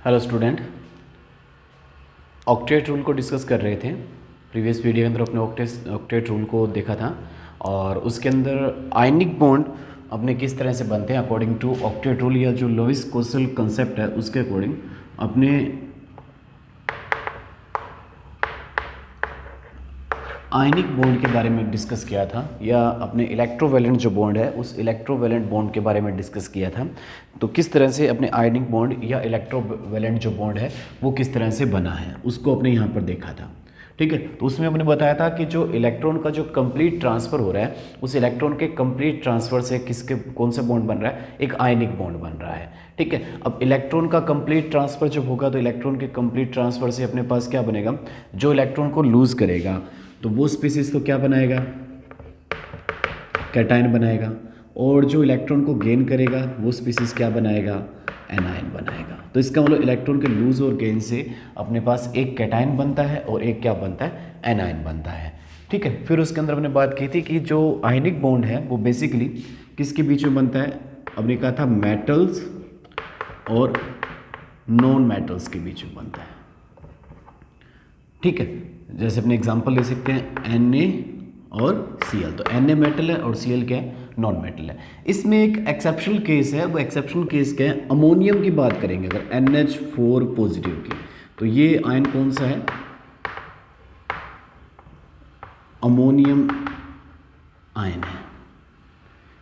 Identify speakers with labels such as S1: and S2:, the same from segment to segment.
S1: Hello student, octet rule को discuss कर रहे थे। प्रीवियस वीडियो के अंदर अपने ऑक्टेट रूल को देखा था और उसके अंदर आयनिक बॉन्ड अपने किस तरह से बनते हैं अकॉर्डिंग टू ऑक्टेट रूल या जो लोइस कोसल कंसेप्ट है उसके अकॉर्डिंग अपने आयनिक बॉन्ड के बारे में डिस्कस किया था या अपने इलेक्ट्रोवैलेंट जो बॉन्ड है उस इलेक्ट्रोवैलेंट बॉन्ड के बारे में डिस्कस किया था। तो किस तरह से अपने आयनिक बॉन्ड या इलेक्ट्रोवैलेंट जो बॉन्ड है वो किस तरह से बना है उसको अपने यहाँ पर देखा था। ठीक है, तो उसमें हमने बताया था कि जो इलेक्ट्रॉन का जो कंप्लीट ट्रांसफ़र हो रहा है उस इलेक्ट्रॉन के कंप्लीट ट्रांसफ़र से किसके कौन सा बॉन्ड बन रहा है, एक आयनिक बॉन्ड बन रहा है। ठीक है, अब इलेक्ट्रॉन का कंप्लीट ट्रांसफ़र जब होगा तो इलेक्ट्रॉन के कंप्लीट ट्रांसफ़र से अपने पास क्या बनेगा, जो इलेक्ट्रॉन को लूज़ करेगा तो वो स्पीसीज तो क्या बनाएगा, कैटायन बनाएगा, और जो इलेक्ट्रॉन को गेन करेगा वो स्पीसीज क्या बनाएगा, एनायन बनाएगा। तो इसका मतलब इलेक्ट्रॉन के लूज और गेन से अपने पास एक कैटायन बनता है और एक क्या बनता है, एनायन बनता है। ठीक है, फिर उसके अंदर हमने बात की थी कि जो आयनिक बॉन्ड है वो बेसिकली किसके बीच में बनता है, हमने कहा था मेटल्स और नॉन मेटल्स के बीच में बनता है। ठीक है, जैसे अपने एग्जांपल ले सकते हैं Na और Cl। तो Na मेटल है और Cl क्या है, नॉन मेटल है। इसमें एक एक्सेप्शनल केस है, वो एक्सेप्शनल केस क्या है, अमोनियम की बात करेंगे अगर NH4 पॉजिटिव की, तो ये आयन कौन सा है, अमोनियम आयन है।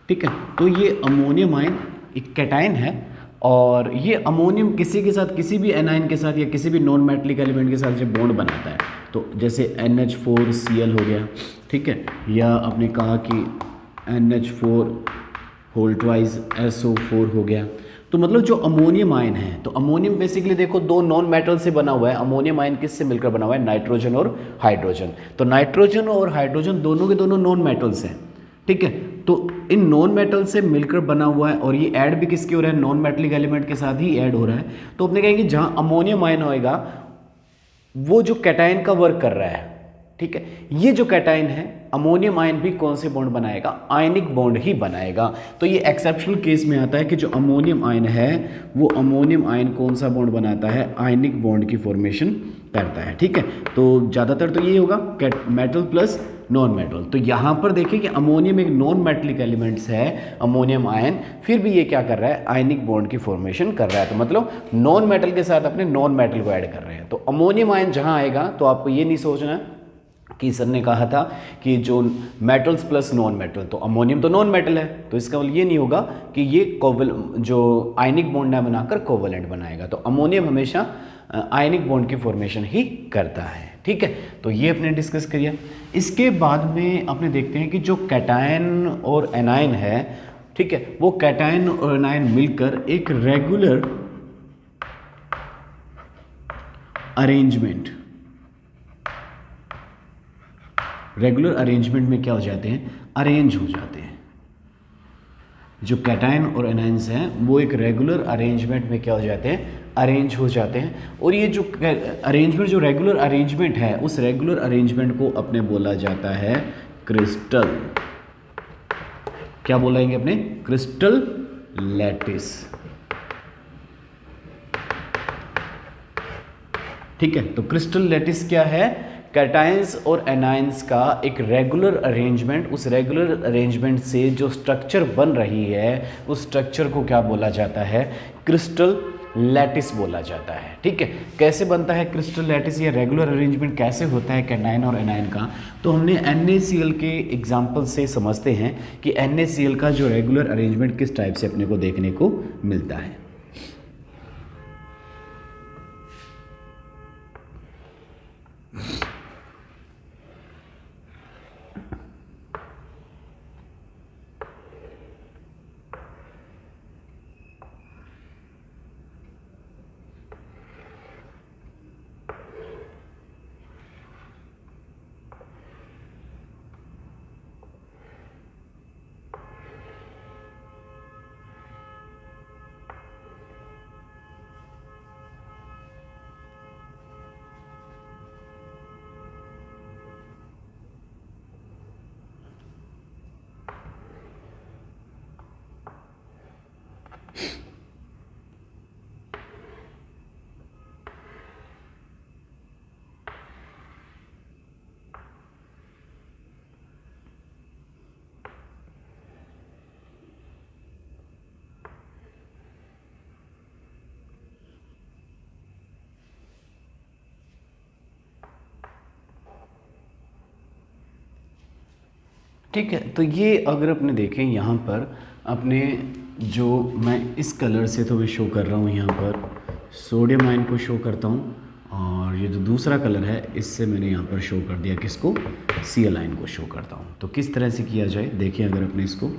S1: ठीक है, तो ये अमोनियम आयन एक कैटायन है और ये अमोनियम किसी के साथ, किसी भी एनायन के साथ या किसी भी नॉन मेटलिक एलिमेंट के साथ जब बॉन्ड बनाता है तो जैसे NH4Cl हो गया, ठीक है, या आपने कहा कि NH4 होल ट्वाइस SO4 हो गया। तो मतलब जो अमोनियम आयन है, तो अमोनियम बेसिकली देखो दो नॉन मेटल से बना हुआ है। अमोनियम आयन किससे मिलकर बना हुआ है, नाइट्रोजन और हाइड्रोजन। तो नाइट्रोजन और हाइड्रोजन दोनों के दोनों नॉन मेटल्स हैं। ठीक है, तो इन नॉन मेटल से मिलकर बना हुआ है और ये ऐड भी किसके हो रहा है, नॉन मेटलिक एलिमेंट के साथ ही ऐड हो रहा है। तो अपने कहेंगे जहां अमोनियम आयन होएगा वो जो कैटायन का वर्क कर रहा है। ठीक है, ये जो कैटायन है अमोनियम आयन भी कौन से बॉन्ड बनाएगा, आयनिक बॉन्ड ही बनाएगा। तो ये एक्सेप्शनल केस में आता है कि जो अमोनियम आयन है वो अमोनियम आयन कौन सा बॉन्ड बनाता है, आयनिक बॉन्ड की फॉर्मेशन करता है। ठीक है, तो ज़्यादातर तो ये होगा मेटल प्लस नॉन मेटल। तो यहाँ पर देखिए कि अमोनियम एक नॉन मेटलिक एलिमेंट्स है, अमोनियम आयन, फिर भी ये क्या कर रहा है, आयनिक बॉन्ड की फॉर्मेशन कर रहा है। तो मतलब नॉन मेटल के साथ अपने नॉन मेटल को ऐड कर रहे हैं। तो अमोनियम आयन जहाँ आएगा तो आपको ये नहीं सोचना कि सर ने कहा था कि जो मेटल्स प्लस नॉन मेटल, तो अमोनियम तो नॉन मेटल है, तो इसका मतलब ये नहीं होगा कि ये जो आयनिक बॉन्ड ना बनाकर कोवलेंट बनाएगा। तो अमोनियम हमेशा आयनिक बॉन्ड की फॉर्मेशन ही करता है। ठीक है, तो ये अपने डिस्कस किया। इसके बाद में अपने देखते हैं कि जो कैटायन और एनायन है, ठीक है, वो कैटायन और एनायन मिलकर एक रेगुलर अरेंजमेंट, रेगुलर अरेंजमेंट में क्या हो जाते हैं, अरेंज हो जाते हैं। जो कैटायन और एनायंस हैं वो एक रेगुलर अरेंजमेंट में क्या हो जाते हैं, अरेंज हो जाते हैं। और ये जो अरेंजमेंट, जो रेगुलर अरेंजमेंट है, उस रेगुलर अरेंजमेंट को अपने बोला जाता है क्रिस्टल। क्या बोलेंगे अपने, क्रिस्टल लैटिस। ठीक है, तो क्रिस्टल लैटिस क्या है, कैटायंस और एनायंस का एक रेगुलर अरेंजमेंट। उस रेगुलर अरेंजमेंट से जो स्ट्रक्चर बन रही है उस स्ट्रक्चर को क्या बोला जाता है, क्रिस्टल लैटिस बोला जाता है। ठीक है, कैसे बनता है क्रिस्टल लैटिस या रेगुलर अरेंजमेंट कैसे होता है कैटायन और एनायन का, तो हमने NaCl के एग्जाम्पल से समझते हैं कि NaCl का जो रेगुलर अरेंजमेंट किस टाइप से अपने को देखने को मिलता है। ठीक है, तो ये अगर अपने देखें यहाँ पर अपने जो मैं इस कलर से तो मैं शो कर रहा हूँ, यहाँ पर सोडियम आयन को शो करता हूँ, और ये जो दूसरा कलर है इससे मैंने यहाँ पर शो कर दिया किसको, Cl आयन को शो करता हूँ। तो किस तरह से किया जाए देखिए, अगर अपने इसको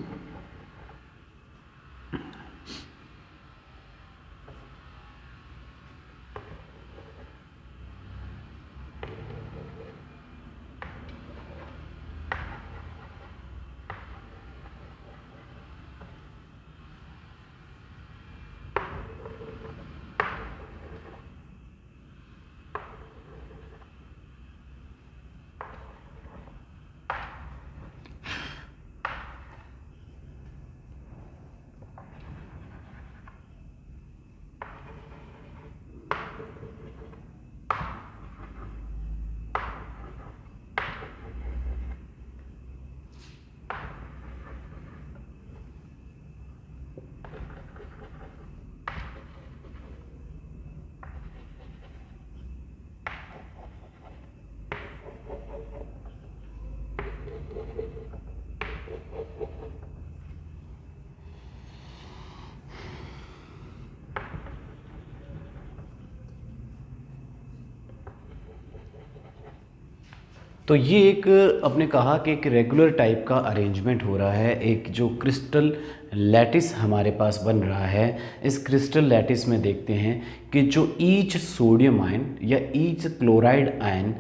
S1: तो ये एक अपने कहा कि एक रेगुलर टाइप का अरेंजमेंट हो रहा है, एक जो क्रिस्टल लैटिस हमारे पास बन रहा है। इस क्रिस्टल लैटिस में देखते हैं कि जो ईच सोडियम आयन या each chloride ion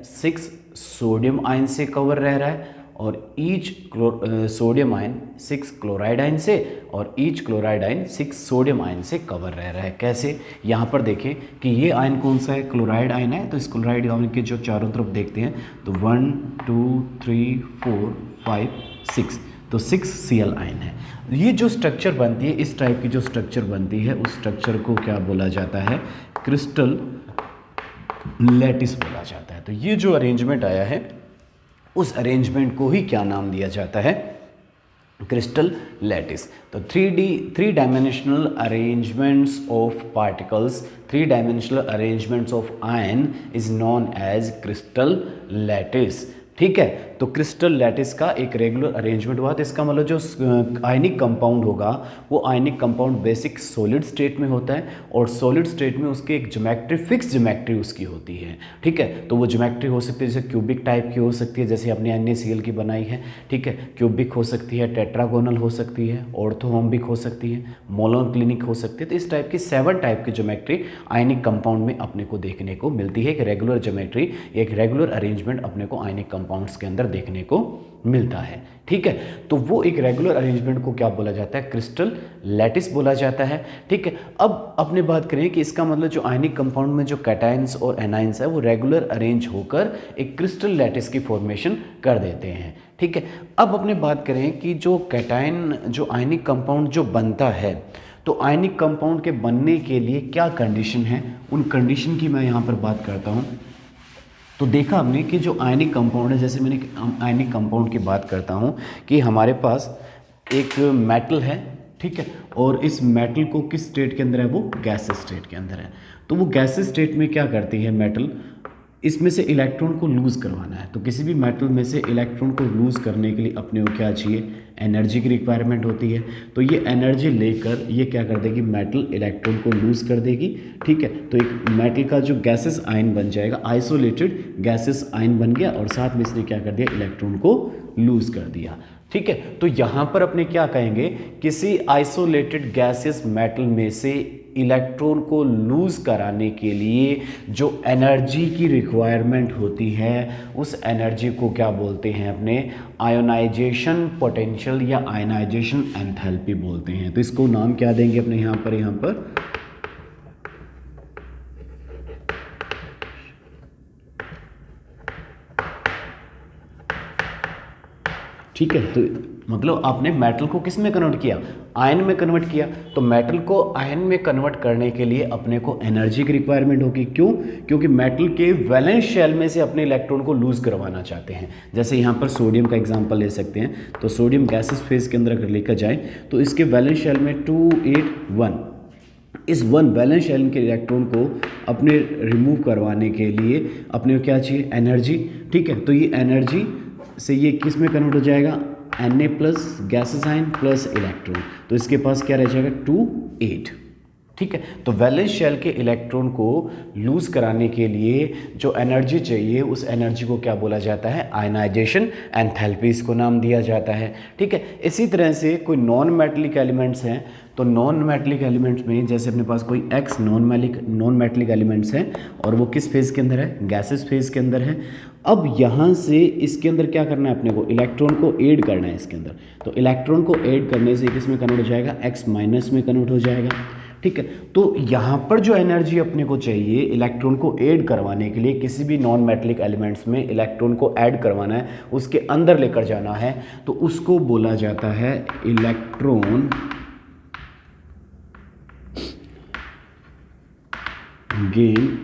S1: 6 sodium ion से कवर रह रहा है, और each sodium ion 6 chloride ion से, और each chloride ion 6 sodium ion से कवर रह रहा है। कैसे, यहाँ पर देखें कि ये आयन कौन सा है, क्लोराइड आयन है। तो इस क्लोराइड आयन के जो चारों तरफ देखते हैं तो 1 2 3 4 5 6, तो 6 Cl आयन है। ये जो स्ट्रक्चर बनती है, इस टाइप की जो स्ट्रक्चर बनती है, उस स्ट्रक्चर को क्या बोला जाता है, क्रिस्टल लैटिस बोला जाता है। तो ये जो अरेंजमेंट आया है, उस अरेंजमेंट को ही क्या नाम दिया जाता है, क्रिस्टल लैटिस। तो 3 dimensional arrangements of particles, 3 dimensional arrangements of ion is known as crystal lattice. ठीक है, तो क्रिस्टल लैटिस का एक रेगुलर अरेंजमेंट हुआ। तो इसका मतलब जो आयनिक कंपाउंड होगा, वो ionic compound basic solid state में होता है, और सॉलिड स्टेट में उसकी एक ज्योमेट्री, फिक्स ज्योमेट्री उसकी होती है। ठीक है, तो वो ज्योमेट्री हो सकती है जैसे क्यूबिक टाइप की हो सकती है, जैसे अपने NaCl की बनाई है। ठीक है, क्यूबिक हो सकती है, टेट्रागोनल हो सकती है, ऑर्थोरोम्बिक हो सकती है, मोनोक्लिनिक हो सकती है। तो इस टाइप की 7 टाइप की ज्योमेट्री आयनिक कंपाउंड में अपने को देखने को मिलती है। एक रेगुलर ज्योमेट्री, एक रेगुलर अरेंजमेंट अपने को आयनिक कंपाउंड्स के अंदर देखने को मिलता है। ठीक है, तो वो एक रेगुलर अरेंजमेंट को क्या बोला जाता है, क्रिस्टल लैटिस बोला जाता है। ठीक है, अब अपने बात करें कि इसका मतलब जो आयनिक कंपाउंड में जो कैटायंस और एनायंस है, वो रेगुलर अरेंज होकर एक क्रिस्टल लैटिस की फॉर्मेशन कर देते हैं। ठीक है, अब अपने बात करें कि जो कैटायन, जो आयनिक कंपाउंड जो बनता है, तो आयनिक कंपाउंड के बनने के लिए क्या कंडीशन है, उन कंडीशन की मैं यहाँ पर बात करता हूँ। तो देखा हमने कि जो आयनिक कंपाउंड है, जैसे मैंने आयनिक कंपाउंड की बात करता हूँ कि हमारे पास एक मेटल है। ठीक है, और इस मेटल को किस स्टेट के अंदर है, वो गैसेस स्टेट के अंदर है। तो वो गैसेस स्टेट में क्या करती है मेटल, इसमें से इलेक्ट्रॉन को लूज़ करवाना है। तो किसी भी मेटल में से इलेक्ट्रॉन को लूज़ करने के लिए अपने को क्या चाहिए, एनर्जी की रिक्वायरमेंट होती है। तो ये एनर्जी लेकर ये क्या कर देगी, मेटल इलेक्ट्रॉन को लूज़ कर देगी। ठीक है, तो एक मेटल का जो गैसेस आयन बन जाएगा, आइसोलेटेड गैसेस आयन बन गया, और साथ में इसने क्या कर दिया, इलेक्ट्रॉन को लूज़ कर दिया। ठीक है, तो यहाँ पर अपने क्या कहेंगे, किसी आइसोलेटेड गैसेस मेटल में से इलेक्ट्रॉन को लूज कराने के लिए जो एनर्जी की रिक्वायरमेंट होती है, उस एनर्जी को क्या बोलते हैं अपने, आयोनाइजेशन पोटेंशियल या आयनाइजेशन एंथैल्पी बोलते हैं। तो इसको नाम क्या देंगे अपने यहाँ पर ठीक है, तो मतलब आपने मेटल को किस में कन्वर्ट किया, आयन में कन्वर्ट किया। तो मेटल को आयन में कन्वर्ट करने के लिए अपने को एनर्जी की रिक्वायरमेंट होगी। क्यों, क्योंकि मेटल के वैलेंस शेल में से अपने इलेक्ट्रॉन को लूज करवाना चाहते हैं। जैसे यहाँ पर सोडियम का एग्जांपल ले सकते हैं। तो सोडियम गैसेस फेज के अंदर अगर लेकर जाएं तो इसके वैलेंस शेल में 281, इस 1 वैलेंस शेल के इलेक्ट्रॉन को अपने रिमूव करवाने के लिए अपने को क्या चाहिए, एनर्जी। ठीक है, तो ये एनर्जी से ये किस में कन्वर्ट हो जाएगा, Na plus gases ion plus electron, तो इसके पास क्या रह जाएगा 2 8। ठीक है, तो वैलेंस शेल के इलेक्ट्रॉन को लूज कराने के लिए जो एनर्जी चाहिए उस एनर्जी को क्या बोला जाता है, आयनाइजेशन एंथैल्पी इसको नाम दिया जाता है। ठीक है, इसी तरह से कोई नॉन मेटलिक एलिमेंट्स हैं, तो नॉन मेटलिक एलिमेंट्स में जैसे अपने पास कोई एक्स नॉन मेटलिक एलिमेंट्स हैं और वो किस फेज़ के अंदर है, गैसेस फेज़ के अंदर है। अब यहाँ से इसके अंदर क्या करना है अपने को, इलेक्ट्रॉन को ऐड करना है इसके अंदर, तो इलेक्ट्रॉन को ऐड करने से किस में कन्वर्ट हो जाएगा, एक्स माइनस में कन्वर्ट हो जाएगा। ठीक है, तो यहाँ पर जो एनर्जी अपने को चाहिए इलेक्ट्रॉन को ऐड करवाने के लिए, किसी भी नॉन मेटलिक एलिमेंट्स में इलेक्ट्रॉन को ऐड करवाना है, उसके अंदर लेकर जाना है, तो उसको बोला जाता है इलेक्ट्रॉन गेन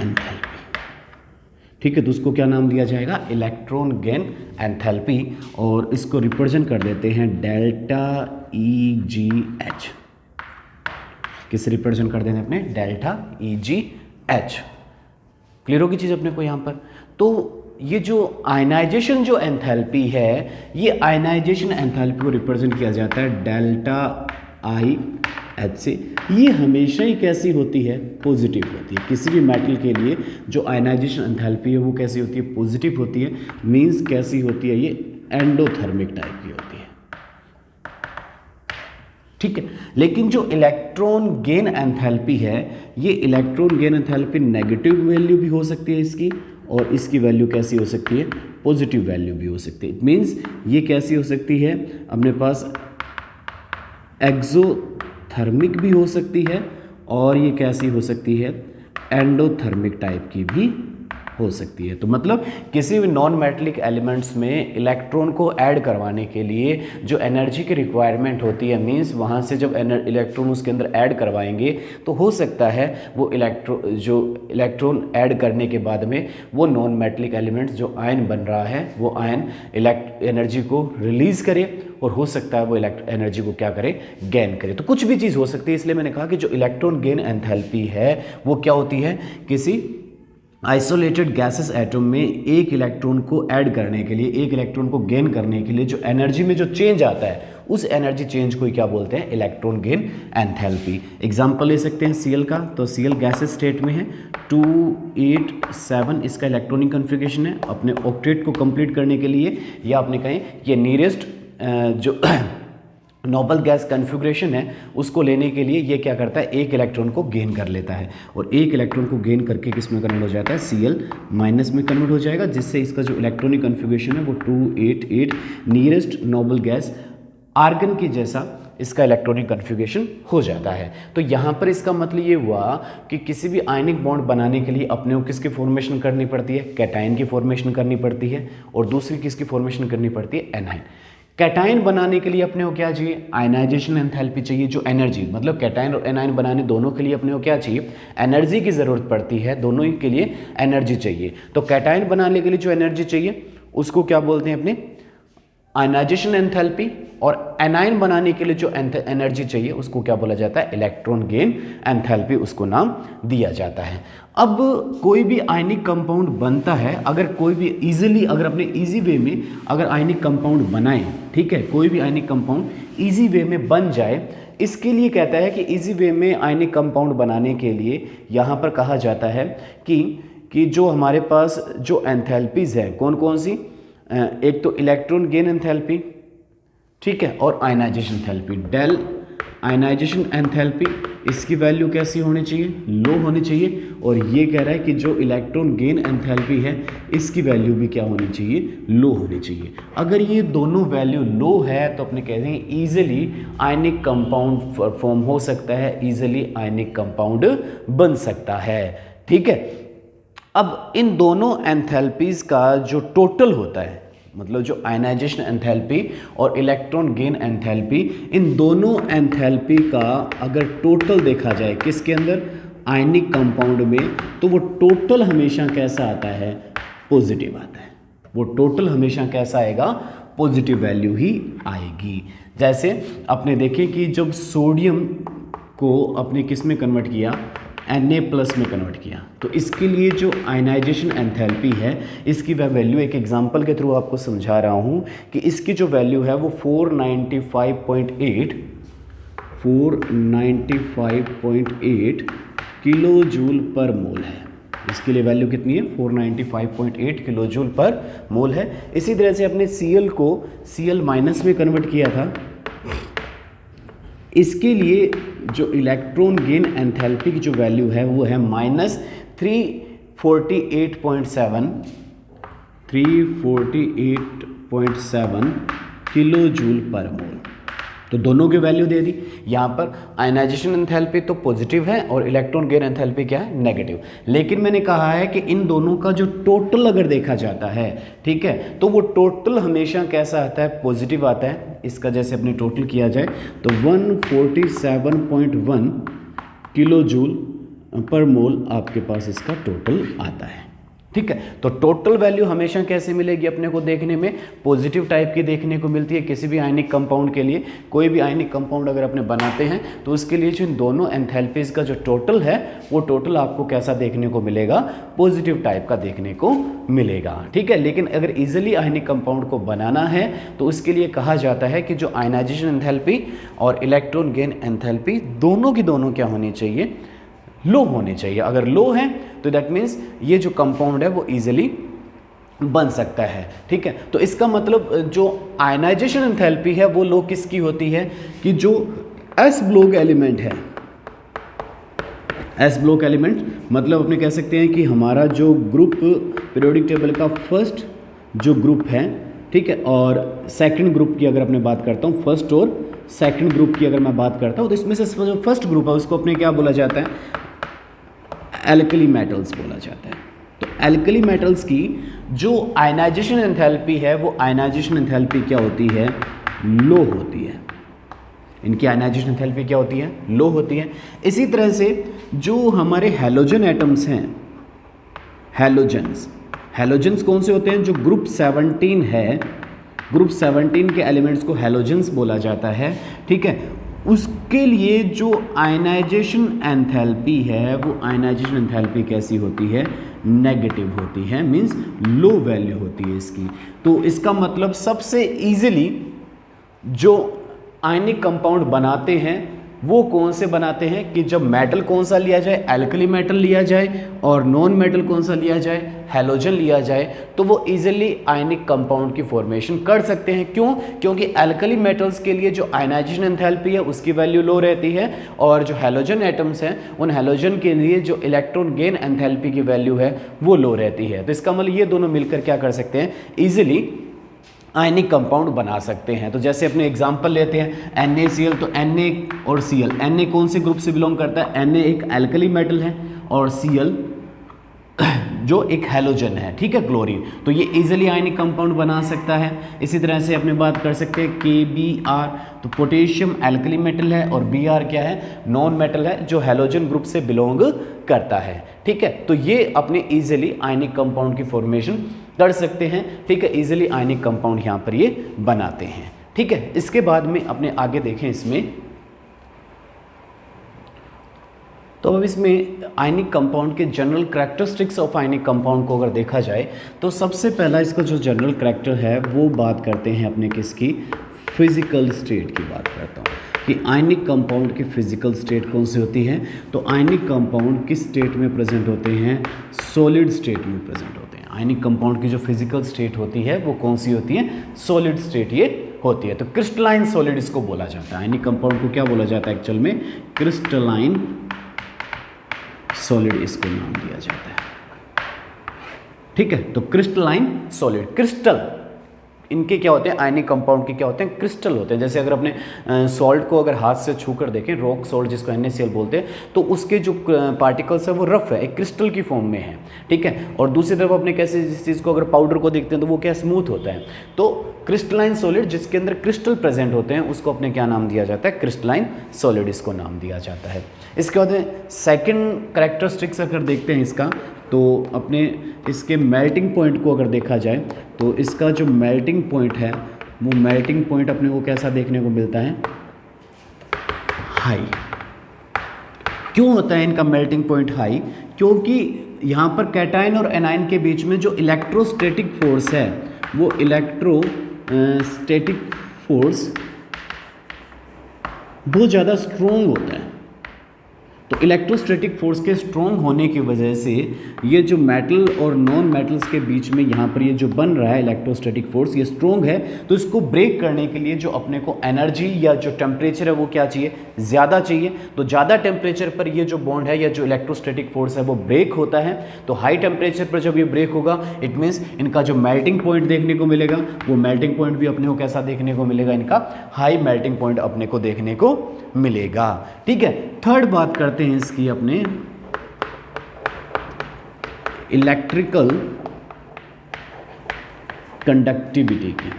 S1: एंथैल्पी। ठीक है, तो उसको क्या नाम दिया जाएगा, इलेक्ट्रॉन गेन एंथैल्पी, और इसको रिप्रेजेंट कर देते हैं डेल्टा ई जी एच। किससे रिप्रेजेंट कर देते हैं अपने, डेल्टा ई जी एच। क्लियर होगी चीज़ अपने को यहाँ पर। तो ये जो आयनाइजेशन जो एंथैल्पी है, ये आयनाइजेशन एंथैल्पी को रिप्रेजेंट किया जाता है डेल्टा आई एच से। ये हमेशा ही कैसी होती है, पॉजिटिव होती है। किसी भी मेटल के लिए जो आयनाइजेशन एंथैल्पी है वो कैसी होती है, पॉजिटिव होती है। मींस कैसी होती है, ये एंडोथर्मिक टाइप की होती है। ठीक है, लेकिन जो इलेक्ट्रॉन गेन एंथैल्पी है, ये electron gain enthalpy negative value भी हो सकती है इसकी, और इसकी वैल्यू कैसी हो सकती है, पॉजिटिव वैल्यू भी हो सकती है। इट मीन्स ये कैसी हो सकती है, अपने पास एक्सोथर्मिक भी हो सकती है, और ये कैसी हो सकती है, एंडोथर्मिक टाइप की भी हो सकती है। तो मतलब किसी भी नॉन मेटलिक एलिमेंट्स में इलेक्ट्रॉन को ऐड करवाने के लिए जो एनर्जी की रिक्वायरमेंट होती है, मींस वहाँ से जब इलेक्ट्रॉन उसके अंदर ऐड करवाएंगे तो हो सकता है वो इलेक्ट्रॉन ऐड करने के बाद में वो नॉन मेटलिक एलिमेंट्स जो आयन बन रहा है वो आयन एनर्जी को रिलीज़ करे, और हो सकता है वो एनर्जी को क्या करे, गेन करे। तो कुछ भी चीज़ हो सकती है। इसलिए मैंने कहा कि जो इलेक्ट्रॉन गेन एंथैल्पी है वो क्या होती है, किसी आइसोलेटेड गैसेस एटम में एक इलेक्ट्रॉन को ऐड करने के लिए, एक इलेक्ट्रॉन को गेन करने के लिए जो एनर्जी में जो चेंज आता है, उस एनर्जी चेंज को ही क्या बोलते हैं, इलेक्ट्रॉन गेन एंथैल्पी। एग्जांपल ले सकते हैं Cl का, तो Cl गैसेस स्टेट में है, 287 इसका इलेक्ट्रॉनिक कॉन्फ़िगरेशन है। अपने ऑक्टेट को कंप्लीट करने के लिए, या आपने कहें ये नियरेस्ट जो नोबल गैस कॉन्फ़िगरेशन है उसको लेने के लिए ये क्या करता है, एक इलेक्ट्रॉन को गेन कर लेता है, और एक इलेक्ट्रॉन को गेन करके किस में कन्वर्ट हो जाता है, Cl माइनस में कन्वर्ट हो जाएगा, जिससे इसका जो इलेक्ट्रॉनिक कॉन्फ़िगरेशन है वो 288 नियरेस्ट नोबल गैस आर्गन की जैसा इसका इलेक्ट्रॉनिक कॉन्फ़िगरेशन हो जाता है। तो यहाँ पर इसका मतलब ये हुआ कि किसी भी आयनिक बॉन्ड बनाने के लिए अपने को किसकी फॉर्मेशन करनी पड़ती है, कैटायन की फॉर्मेशन करनी पड़ती है, और दूसरी किसकी फॉर्मेशन करनी पड़ती है, एनायन। कैटायन बनाने के लिए अपने को क्या चाहिए, आयनाइजेशन एंथैल्पी चाहिए, जो एनर्जी, मतलब कैटायन और एनायन बनाने दोनों के लिए अपने को क्या चाहिए, एनर्जी की ज़रूरत पड़ती है, दोनों ही के लिए एनर्जी चाहिए। तो कैटायन बनाने के लिए जो एनर्जी चाहिए उसको क्या बोलते हैं अपने, आयनाइजेशन एंथैल्पी, और एनायन बनाने के लिए जो एनर्जी चाहिए उसको क्या बोला जाता है, इलेक्ट्रॉन गेन एंथैल्पी, उसको नाम दिया जाता है। अब कोई भी आयनिक कंपाउंड बनता है, अगर कोई भी इजीली, अगर अपने इजी वे में अगर आयनिक कंपाउंड बनाएं, ठीक है, कोई भी आयनिक कंपाउंड इजी वे में बन जाए, इसके लिए कहता है कि इजी वे में आयनिक कंपाउंड बनाने के लिए यहाँ पर कहा जाता है कि जो हमारे पास जो एंथैल्पीज़ हैं कौन कौन सी, एक तो इलेक्ट्रॉन गेन एंथैल्पी, ठीक है, और ionization enthalpy. Del ionization enthalpy, इसकी वैल्यू कैसी होनी चाहिए, लो होनी चाहिए, और ये कह रहा है कि जो इलेक्ट्रॉन गेन एंथैल्पी है इसकी वैल्यू भी क्या होनी चाहिए, लो होनी चाहिए। अगर ये दोनों वैल्यू लो है तो अपने कहते हैं ईजिली आयनिक कंपाउंड फॉर्म हो सकता है, ईजिली आयनिक कंपाउंड बन सकता है। ठीक है, अब इन दोनों एंथैल्पीज़ का जो टोटल होता है, मतलब जो आयनाइजेशन एंथैल्पी और इलेक्ट्रॉन गेन एंथैल्पी, इन दोनों एंथैल्पी का अगर टोटल देखा जाए किसके अंदर, आयनिक कंपाउंड में, तो वो टोटल हमेशा कैसा आता है, पॉजिटिव आता है। वो टोटल हमेशा कैसा आएगा, पॉजिटिव वैल्यू ही आएगी। जैसे आपने देखे कि जब सोडियम को अपने किस में कन्वर्ट किया, Na प्लस में कन्वर्ट किया, तो इसके लिए जो आयनाइजेशन एंथैल्पी है इसकी वह वैल्यू एक एग्जांपल के थ्रू आपको समझा रहा हूँ कि इसकी जो वैल्यू है वो 495.8 किलो जूल पर मोल है। इसके लिए वैल्यू कितनी है? 495.8 किलो जूल पर मोल है। इसी तरह से अपने Cl को Cl माइनस में कन्वर्ट किया था, इसके लिए जो इलेक्ट्रॉन गेन एंथैल्पी की जो वैल्यू है वो है -348.7 किलो जूल पर मोल। तो दोनों की वैल्यू दे दी। यहाँ पर आयनाइजेशन एंथैल्पी तो पॉजिटिव है और इलेक्ट्रॉन गेन एंथैल्पी क्या है? नेगेटिव। लेकिन मैंने कहा है कि इन दोनों का जो टोटल अगर देखा जाता है, ठीक है, तो वो टोटल हमेशा कैसा आता है? पॉजिटिव आता है। इसका जैसे अपने टोटल किया जाए तो 147.1 किलो जूल पर मोल आपके पास इसका टोटल आता है। ठीक है, तो टोटल वैल्यू हमेशा कैसे मिलेगी अपने को देखने में? पॉजिटिव टाइप की देखने को मिलती है किसी भी आयनिक कंपाउंड के लिए। कोई भी आयनिक कंपाउंड अगर अपने बनाते हैं तो उसके लिए जो इन दोनों एंथैल्पीज का जो टोटल है वो टोटल आपको कैसा देखने को मिलेगा? पॉजिटिव टाइप का देखने को मिलेगा। ठीक है, लेकिन अगर इजीली आयनिक कंपाउंड को बनाना है तो उसके लिए कहा जाता है कि जो आयनाइजेशन एंथैल्पी और इलेक्ट्रॉन गेन एंथैल्पी दोनों की दोनों क्या होनी चाहिए? लो होने चाहिए। अगर लो है तो दैट मीन्स ये जो कंपाउंड है वो इजीली बन सकता है। ठीक है, तो इसका मतलब जो आयनाइजेशन एंथैल्पी है वो लो किसकी होती है? कि जो एस ब्लॉक एलिमेंट है, एस ब्लॉक एलिमेंट मतलब अपने कह सकते हैं कि हमारा जो ग्रुप पीरियोडिक टेबल का फर्स्ट जो ग्रुप है, ठीक है, और सेकंड ग्रुप की अगर अपने बात करता हूँ, फर्स्ट और सेकंड ग्रुप की अगर मैं बात करता हूँ तो इसमें से जो फर्स्ट ग्रुप है उसको अपने क्या बोला जाता है? एल्कली मेटल्स बोला जाता है। तो एल्कली मेटल्स की जो आयनाइजेशन एंथैल्पी है वो आयनाइजेशन एंथैल्पी क्या होती है? लो होती है। इनकी आयनाइजेशन एंथैल्पी क्या होती है? लो होती है। इसी तरह से जो हमारे हैलोजन एटम्स हैं, हैलोजेंस कौन से होते हैं? जो ग्रुप 17 है, ग्रुप 17 के एलिमेंट्स को हैलोजेंस बोला जाता है। ठीक है, उसके लिए जो आयनाइजेशन एंथैल्पी है वो आयनाइजेशन एंथैल्पी कैसी होती है? नेगेटिव होती है, मींस लो वैल्यू होती है इसकी। तो इसका मतलब सबसे इजीली जो आयनिक कंपाउंड बनाते हैं वो कौन से बनाते हैं कि जब मेटल कौन सा लिया जाए? एल्कली मेटल लिया जाए, और नॉन मेटल कौन सा लिया जाए? हैलोजन लिया जाए, तो वो इजीली आयनिक कंपाउंड की फॉर्मेशन कर सकते हैं। क्यों? क्योंकि एल्कली मेटल्स के लिए जो आयनाइजेशन एंथैल्पी है उसकी वैल्यू लो रहती है, और जो हैलोजन एटम्स हैं उन हैलोजन के लिए जो इलेक्ट्रॉन गेन एंथैल्पी की वैल्यू है वो लो रहती है। तो इसका मतलब ये दोनों मिलकर क्या कर सकते हैं? ईजिली आयनिक कंपाउंड बना सकते हैं। तो जैसे अपने एग्जांपल लेते हैं NaCl, तो Na और Cl, Na कौन से ग्रुप से बिलोंग करता है? Na एक एल्कली मेटल है और Cl जो एक हैलोजन है, ठीक है, क्लोरीन। तो ये इजीली आयनिक कंपाउंड बना सकता है। इसी तरह से अपने बात कर सकते हैं KBr, तो पोटेशियम एल्कली मेटल है और Br क्या है? नॉन मेटल है जो हैलोजन ग्रुप से बिलोंग करता है। ठीक है, तो ये अपने इजीली आयनिक कंपाउंड की फॉर्मेशन कर सकते हैं। ठीक है, इजीली आयनिक कंपाउंड यहाँ पर ये बनाते हैं। ठीक है, इसके बाद में अपने आगे देखें इसमें, तो अब इसमें आयनिक कंपाउंड के general characteristics of ionic compound को अगर देखा जाए तो सबसे पहला इसका जो जनरल करैक्टर है वो बात करते हैं अपने किसकी? फिजिकल स्टेट की बात करता हूँ कि आयनिक कंपाउंड की फिजिकल स्टेट कौन सी होती है। तो आयनिक कंपाउंड किस स्टेट में प्रेजेंट होते हैं? सॉलिड स्टेट में प्रेजेंट होते हैं। आयनिक कंपाउंड की जो फिजिकल स्टेट होती है वो कौन सी होती है? सॉलिड स्टेट ये होती है। तो क्रिस्टलाइन सॉलिड इसको बोला जाता है। आयनिक कंपाउंड को क्या बोला जाता है एक्चुअल में? क्रिस्टलाइन सॉलिड इसको नाम दिया जाता है। ठीक है, तो क्रिस्टलाइन सॉलिड, क्रिस्टल इनके क्या होते हैं? आयनिक कंपाउंड के क्या होते हैं? क्रिस्टल होते हैं। जैसे अगर अपने सॉल्ट को अगर हाथ से छू कर देखें, रॉक सॉल्ट जिसको NaCl बोलते हैं, तो उसके जो पार्टिकल्स है वो रफ है, एक क्रिस्टल की फॉर्म में है। ठीक है, और दूसरी तरफ अपने कैसे जिस चीज़ को अगर पाउडर को देखते हैं तो वो क्या स्मूथ होता है। तो क्रिस्टलाइन सॉलिड जिसके अंदर क्रिस्टल प्रेजेंट होते हैं उसको अपने क्या नाम दिया जाता है? क्रिस्टलाइन सॉलिड इसको नाम दिया जाता है। इसके बाद सेकंड कैरेक्टरिस्टिक्स अगर देखते हैं इसका, तो अपने इसके मेल्टिंग पॉइंट को अगर देखा जाए तो इसका जो मेल्टिंग पॉइंट है वो मेल्टिंग पॉइंट अपने को कैसा देखने को मिलता है? हाई। क्यों होता है इनका मेल्टिंग पॉइंट हाई? क्योंकि यहाँ पर कैटायन और एनायन के बीच में जो इलेक्ट्रोस्टैटिक फोर्स है वो इलेक्ट्रोस्टैटिक फोर्स बहुत ज़्यादा स्ट्रोंग होता है। तो इलेक्ट्रोस्टैटिक फोर्स के स्ट्रॉन्ग होने की वजह से ये जो मेटल और नॉन मेटल्स के बीच में यहाँ पर ये जो बन रहा है इलेक्ट्रोस्टैटिक फोर्स, ये स्ट्रॉन्ग है। तो इसको ब्रेक करने के लिए जो अपने को एनर्जी या जो टेम्परेचर है वो क्या चाहिए? ज़्यादा चाहिए। तो ज़्यादा टेम्परेचर पर ये जो बॉन्ड है या जो इलेक्ट्रोस्टैटिक फोर्स है वो ब्रेक होता है। तो हाई टेम्परेचर पर जब ये ब्रेक होगा इट मीन्स इनका जो मेल्टिंग पॉइंट देखने को मिलेगा वो मेल्टिंग पॉइंट भी अपने को कैसा देखने को मिलेगा? इनका हाई मेल्टिंग पॉइंट अपने को देखने को मिलेगा। ठीक है, थर्ड बात करते हैं इसकी अपने इलेक्ट्रिकल कंडक्टिविटी की।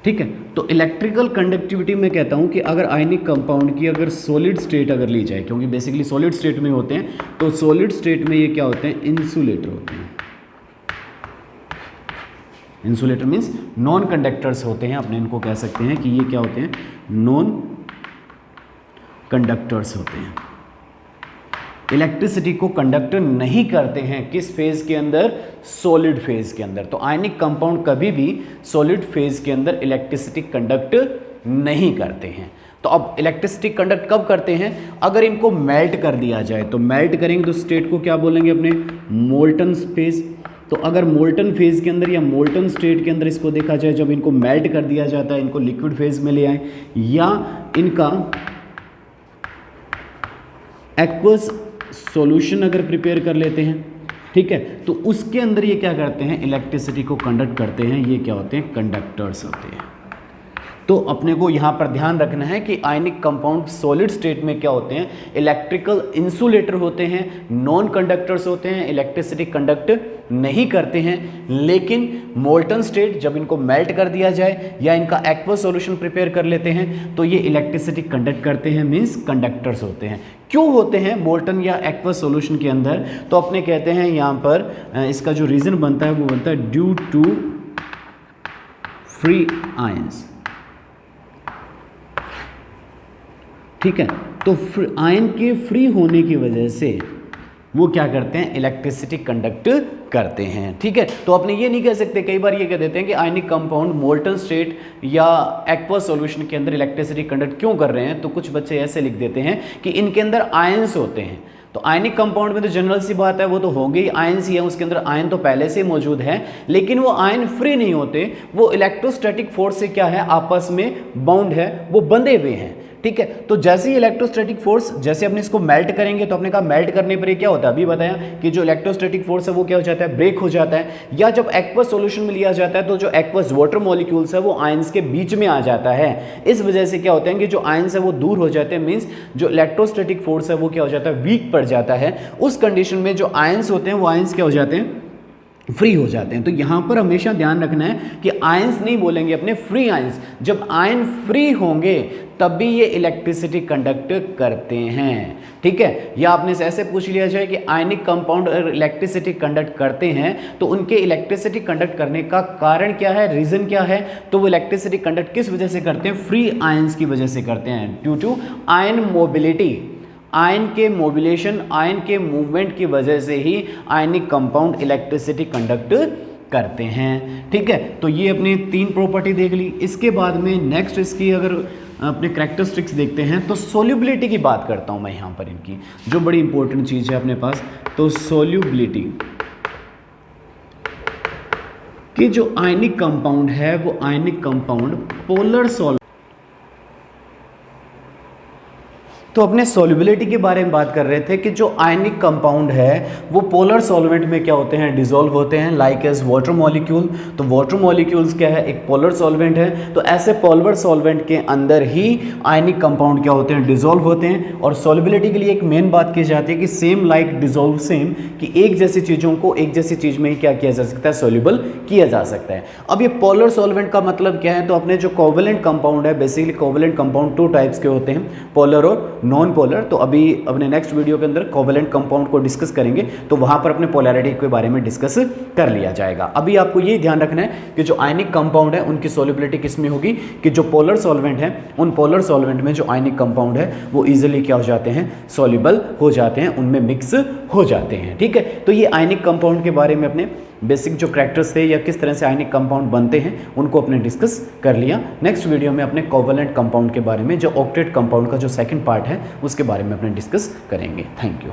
S1: ठीक है, तो इलेक्ट्रिकल कंडक्टिविटी में कहता हूं कि अगर आयनिक कंपाउंड की अगर सॉलिड स्टेट अगर ली जाए, क्योंकि बेसिकली सॉलिड स्टेट में होते हैं, तो सॉलिड स्टेट में ये क्या होते हैं? इंसुलेटर होते हैं। इंसुलेटर मीन्स नॉन कंडक्टर्स होते हैं, अपने इनको कह सकते हैं कि ये क्या होते हैं? नॉन कंडक्टर्स होते हैं। इलेक्ट्रिसिटी को कंडक्ट नहीं करते हैं किस फेज के अंदर? सॉलिड फेज के अंदर। तो आयनिक कंपाउंड कभी भी सॉलिड फेज के अंदर इलेक्ट्रिसिटी कंडक्ट नहीं करते हैं। तो अब इलेक्ट्रिसिटी कंडक्ट कब करते हैं? अगर इनको मेल्ट कर दिया जाए। तो मेल्ट करेंगे तो स्टेट को क्या बोलेंगे अपने? Molten phase. तो अगर मोल्टन फेज के अंदर या मोल्टन स्टेट के अंदर इसको देखा जाए, जब इनको मेल्ट कर दिया जाता है, इनको लिक्विड फेज में ले आए या इनका एक्वस सॉल्यूशन अगर प्रिपेयर कर लेते हैं, ठीक है, तो उसके अंदर ये क्या करते हैं? इलेक्ट्रिसिटी को कंडक्ट करते हैं। ये क्या होते हैं? कंडक्टर्स होते हैं। तो अपने को यहाँ पर ध्यान रखना है कि आयनिक कंपाउंड सॉलिड स्टेट में क्या होते हैं? इलेक्ट्रिकल इंसुलेटर होते हैं, नॉन कंडक्टर्स होते हैं, इलेक्ट्रिसिटी कंडक्ट नहीं करते हैं। लेकिन मोल्टन स्टेट जब इनको मेल्ट कर दिया जाए या इनका एक्वस सॉल्यूशन प्रिपेयर कर लेते हैं तो ये इलेक्ट्रिसिटी कंडक्ट करते हैं, मीन्स कंडक्टर्स होते हैं। क्यों होते हैं मोल्टन या एक्वस सॉल्यूशन के अंदर? तो अपने कहते हैं यहाँ पर इसका जो रीज़न बनता है वो बनता है ड्यू टू फ्री आयंस। ठीक है, तो आयन के फ्री होने की वजह से वो क्या करते हैं? इलेक्ट्रिसिटी कंडक्ट करते हैं। ठीक है, तो अपने ये नहीं कह सकते, कई बार ये कह देते हैं कि आयनिक कंपाउंड मोल्टन स्टेट या एक्वस सॉल्यूशन के अंदर इलेक्ट्रिसिटी कंडक्ट क्यों कर रहे हैं? तो कुछ बच्चे ऐसे लिख देते हैं कि इनके अंदर आयंस होते हैं। तो आयनिक कंपाउंड में तो जनरल सी बात है, वो तो हो गई, आयंस ही है, उसके अंदर आयन तो पहले से मौजूद है, लेकिन वो आयन फ्री नहीं होते, वो इलेक्ट्रोस्टैटिक फोर्स से क्या है? आपस में बाउंड है, वो बंधे हुए हैं। ठीक है, तो जैसे ही इलेक्ट्रोस्टैटिक फोर्स, जैसे अपने इसको मेल्ट करेंगे तो अपने कहा मेल्ट करने पर ये क्या होता है? अभी बताया कि जो इलेक्ट्रोस्टैटिक फोर्स है वो क्या हो जाता है? ब्रेक हो जाता है। या जब एक्वस सॉल्यूशन में लिया जाता है तो जो एक्वस वाटर मॉलिक्यूल्स है वो आयंस के बीच में आ जाता है। इस वजह से क्या होता है कि जो आयंस है वो दूर हो जाते हैं, मीन्स जो इलेक्ट्रोस्टैटिक फोर्स है वो क्या हो जाता है? वीक पड़ जाता है। उस कंडीशन में जो आयंस होते हैं वो आयंस क्या हो जाते हैं? फ्री हो जाते हैं। तो यहाँ पर हमेशा ध्यान रखना है कि आयंस नहीं बोलेंगे अपने, फ्री आयंस। जब आयन फ्री होंगे तब भी ये इलेक्ट्रिसिटी कंडक्ट करते हैं। ठीक है, या आपने से ऐसे पूछ लिया जाए कि आयनिक कंपाउंड इलेक्ट्रिसिटी कंडक्ट करते हैं तो उनके इलेक्ट्रिसिटी कंडक्ट करने का कारण क्या है? रीजन क्या है? तो वो इलेक्ट्रिसिटी कंडक्ट किस वजह से करते हैं? फ्री आयंस की वजह से करते हैं, due to ion mobility. Ion के मोबिलेशन, आयन के मूवमेंट की वजह से ही आयनिक कंपाउंड इलेक्ट्रिसिटी कंडक्ट करते हैं। ठीक है, तो ये अपनी 3 प्रॉपर्टी देख ली। इसके बाद में नेक्स्ट इसकी अगर अपने कैरेक्टरिस्टिक्स देखते हैं तो सोल्यूबिलिटी की बात करता हूं मैं यहाँ पर, इनकी जो बड़ी इंपॉर्टेंट चीज़ है अपने पास। तो सोल्यूबिलिटी कि जो आयनिक कंपाउंड है वो आयनिक कंपाउंड पोलर सॉल्व। तो अपने सॉल्युबिलिटी के बारे में बात कर रहे थे कि जो आयनिक कंपाउंड है वो पोलर सॉल्वेंट में क्या होते हैं? डिसॉल्व होते हैं, लाइक एज वाटर मॉलिक्यूल। तो वाटर मॉलिक्यूल्स क्या है? एक पोलर सॉल्वेंट है। तो ऐसे पोलर सॉल्वेंट के अंदर ही आयनिक कंपाउंड क्या होते हैं? डिसॉल्व होते हैं। और सॉल्युबिलिटी के लिए एक मेन बात की जाती है कि सेम लाइक डिसॉल्व सेम, कि एक जैसी चीज़ों को एक जैसी चीज़ में ही क्या किया जा सकता है? सॉल्युबल किया जा सकता है। अब ये पोलर सॉल्वेंट का मतलब क्या है? तो अपने जो कोवेलेंट कंपाउंड है, बेसिकली कोवेलेंट कंपाउंड 2 टाइप्स के होते हैं, पोलर और नॉन पोलर, तो अभी अपने नेक्स्ट वीडियो के अंदर कोवेलेंट कंपाउंड को डिस्कस करेंगे, तो वहाँ पर अपने पोलैरिटी के बारे में डिस्कस कर लिया जाएगा। अभी आपको ये ध्यान रखना है कि जो आयनिक कंपाउंड है उनकी सॉल्युबिलिटी किस में होगी, कि जो पोलर सॉल्वेंट है उन पोलर सॉल्वेंट में जो आयनिक कंपाउंड है वो ईजिली क्या हो जाते हैं, सॉल्युबल हो जाते हैं, उनमें मिक्स हो जाते हैं। ठीक है, तो ये आयनिक कंपाउंड के बारे में अपने बेसिक जो कैरेक्टर्स थे या किस तरह से आयनिक कंपाउंड बनते हैं उनको अपने डिस्कस कर लिया। नेक्स्ट वीडियो में अपने कोवेलेंट कंपाउंड के बारे में, जो ऑक्टेट कंपाउंड का जो सेकंड पार्ट है उसके बारे में अपने डिस्कस करेंगे। Thank you.